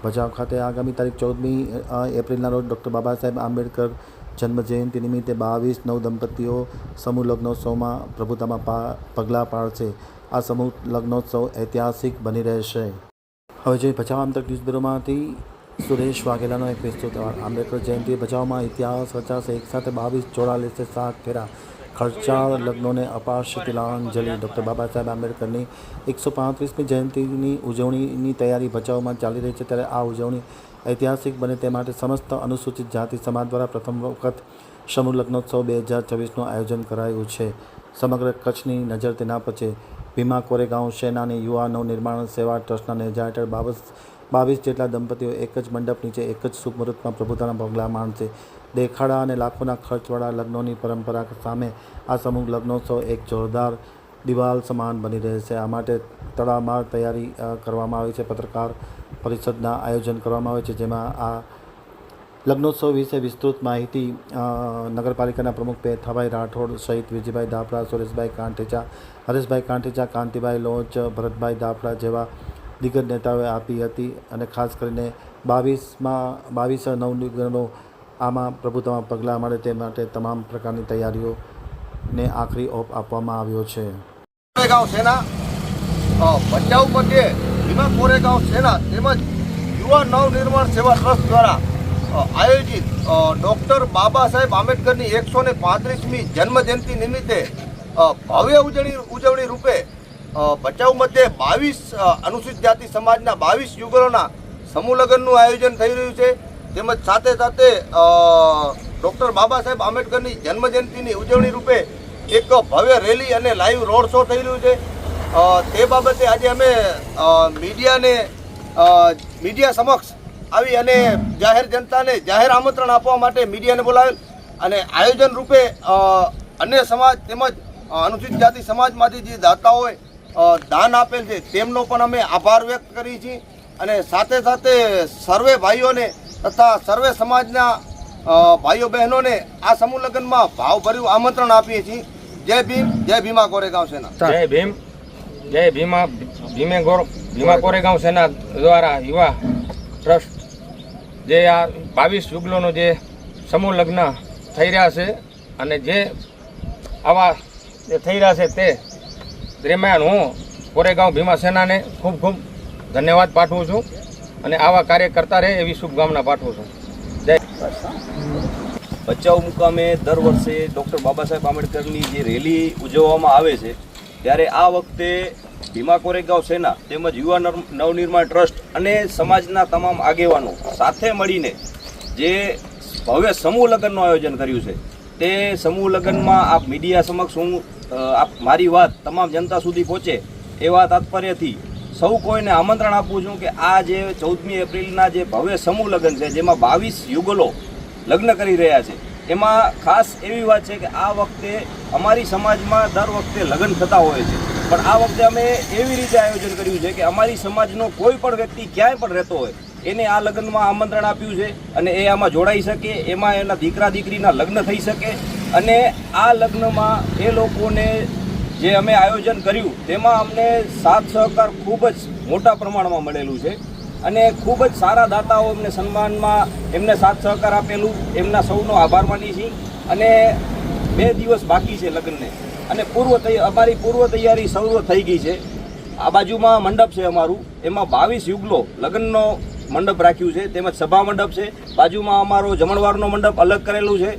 ભચાઉ ખાતે આગામી તારીખ 14મી એપ્રિલના રોજ ડૉક્ટર બાબા સાહેબ આંબેડકર જન્મજયંતિ નિમિત્તે 22 નવ દંપતીઓ સમૂહ લગ્નોત્સવમાં પ્રભુતામાં પગલાં પાડશે। આ સમૂહ લગ્નોત્સવ ઐતિહાસિક બની રહેશે। હવે જોઈએ ભચાઉ આમતક ન્યૂઝ બ્યુરોમાંથી સુરેશ વાઘેલાનો એક વિસ્તૃત અહેવાલ। આંબેડકર જયંતિ ભચાઉમાં ઇતિહાસ રચાશે। એકસાથે 22 જોડા લેશે 7 ફેરા। ખર્ચાળ લગ્નોને અપાશે તિલાંજલિ। ડૉક્ટર બાબા સાહેબ આંબેડકરની 135મી જયંતિની ઉજવણીની તૈયારી ભચાઉમાં ચાલી રહી છે, ત્યારે આ ઉજવણી ઐતિહાસિક બને તે માટે સમસ્ત અનુસૂચિત જાતિ સમાજ દ્વારા પ્રથમ વખત સમૂહ લગ્નોત્સવ 2026નું આયોજન કરાયું છે। સમગ્ર કચ્છની નજર તેના પર છે। ભીમા કોરેગાંવ સેનાની યુવા નવનિર્માણ સેવા ટ્રસ્ટના નેજા હેઠળ 22 જેટલા દંપતીઓ એક જ મંડપ નીચે એક જ શુભ મુહૂર્તમાં પ્રભુતાના પગલાં માંડશે। દેખાડા અને લાખોના ખર્ચવાળા લગ્નોની પરંપરા સામે આ સમૂહ લગ્નોત્સવ એક જોરદાર દિવાલ સમાન બની રહેશે। આ માટે તડામાર તૈયારી કરવામાં આવી છે। પત્રકાર પરિષદના આયોજન કરવામાં આવે છે, જેમાં આ લગ્નોત્સવ વિશે વિસ્તૃત માહિતી નગરપાલિકાના પ્રમુખ પેથાભાઈ રાઠોડ સહિત વિજયભાઈ દાફડા, સુરેશભાઈ કાંઠેચા, હરેશભાઈ કાંઠેચા, કાંતિભાઈ લોચ, ભરતભાઈ દાફડા જેવા દિગ્ગજ નેતાઓએ આપી હતી। અને ખાસ કરીને 22 નવનિર્માણો આમાં પ્રભુતામાં પગલાં મળે તે માટે તમામ પ્રકારની તૈયારીઓને આખરી ઓપ આપવામાં આવ્યો છે। કોરેગાંવ સેના ભચાઉ મધ્યે ભીમા કોરેગાંવ સેના તેમજ યુવા નવનિર્માણ સેવા ટ્રસ્ટ દ્વારા આયોજિત ડૉક્ટર બાબા સાહેબ આંબેડકરની 135મી જન્મજયંતિ નિમિત્તે ભવ્ય ઉજવણી રૂપે ભચાઉ મધ્યે 22 અનુસૂચિત જાતિ સમાજના 22 યુગલોના સમૂહ લગ્નનું આયોજન થઈ રહ્યું છે। તેમજ સાથે સાથે ડૉક્ટર બાબા સાહેબ આંબેડકરની જન્મજયંતિની ઉજવણી રૂપે એક ભવ્ય રેલી અને લાઈવ રોડ શો થઈ રહ્યું છે। તે બાબતે આજે અમે મીડિયા સમક્ષ આવી અને જાહેર જનતાને જાહેર આમંત્રણ આપવા માટે મીડિયાને બોલાવેલ અને આયોજન રૂપે અન્ય સમાજ તેમજ અનુસૂચિત જાતિ સમાજમાંથી જે દાતાઓએ દાન આપેલ છે તેમનો પણ અમે આભાર વ્યક્ત કરીએ છીએ। અને સાથે સાથે સર્વે ભાઈઓને તથા સર્વે સમાજના ભાઈઓ બહેનોને આ સમૂહ લગ્નમાં ભાવભર્યું આમંત્રણ આપીએ છીએ। જય ભીમ, જય ભીમા કોરેગાંવ સેના। જય ભીમ, જય ભીમા કોરેગાંવ સેના દ્વારા યુવા ટ્રસ્ટ જે આ 22 યુગલોનો જે સમૂહ લગ્ન થઈ રહ્યા છે અને જે આવા જે થઈ રહ્યા છે તે દરમિયાન હું કોરેગાંવ ભીમા સેનાને ખૂબ ખૂબ ધન્યવાદ પાઠવું છું અને આવા કાર્ય કરતા રહે એવી શુભકામના પાઠવું છું। જય ભચાઉ મુકામે દર વર્ષે ડૉક્ટર બાબા સાહેબ આંબેડકરની જે રેલી ઉજવવામાં આવે છે, ત્યારે આ વખતે ભીમા કોરેગાંવ સેના તેમજ યુવા નવનિર્માણ ટ્રસ્ટ અને સમાજના તમામ આગેવાનો સાથે મળીને જે ભવ્ય સમૂહ લગ્નનું આયોજન કર્યું છે, તે સમૂહ લગ્નમાં આપ મીડિયા સમક્ષ હું મારી વાત તમામ જનતા સુધી પહોંચે એવા તાત્પર્યથી સૌ કોઈને આમંત્રણ આપું છું કે આ જે 14મી એપ્રિલના જે ભવ્ય સમૂહ લગ્ન છે, જેમાં 22 યુગલો લગ્ન કરી રહ્યા છે, એમાં ખાસ એવી વાત છે કે આ વખતે અમારી સમાજમાં દર વખતે લગ્ન થતા હોય છે, પણ આ વખતે અમે એવી રીતે આયોજન કર્યું છે કે અમારી સમાજનો કોઈ પણ વ્યક્તિ ક્યાંય પણ રહેતો હોય એને આ લગ્નમાં આમંત્રણ આપ્યું છે અને એ આમાં જોડાઈ શકે, એમાં એના દીકરા દીકરીના લગ્ન થઈ શકે અને આ લગ્નમાં એ લોકોને જે અમે આયોજન કર્યું તેમાં અમને સાથ સહકાર ખૂબ જ મોટા પ્રમાણમાં મળેલું છે અને ખૂબ જ સારા દાતાઓ એમને સન્માનમાં એમને સાથ સહકાર આપેલું, એમના સૌનો આભાર માની છીએ। અને 2 દિવસ બાકી છે લગ્નને અને અમારી પૂર્વ તૈયારી શરૂ થઈ ગઈ છે। આ બાજુમાં મંડપ છે અમારું, એમાં 22 યુગલો લગ્નનો મંડપ રાખ્યું છે, તેમજ સભા મંડપ છે। બાજુમાં અમારો જમણવારનો મંડપ અલગ કરેલું છે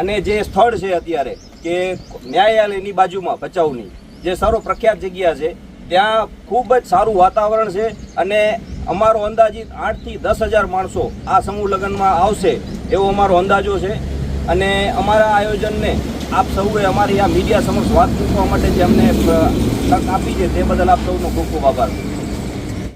અને જે સ્થળ છે અત્યારે કે ન્યાયાલયની બાજુમાં ભચાઉની જે સર્વ પ્રખ્યાત જગ્યા છે, ત્યાં ખૂબ જ સારું વાતાવરણ છે અને અમારો અંદાજિત 8 થી 10,000 માણસો આ સમૂહ લગ્નમાં આવશે એવો અમારો અંદાજો છે। અને અમારા આયોજનને આપ સૌએ અમારી આ મીડિયા સમક્ષ વાત મૂકવા માટે જે અમને તક આપી છે તે બદલ આપ સૌનો ખૂબ ખૂબ આભાર।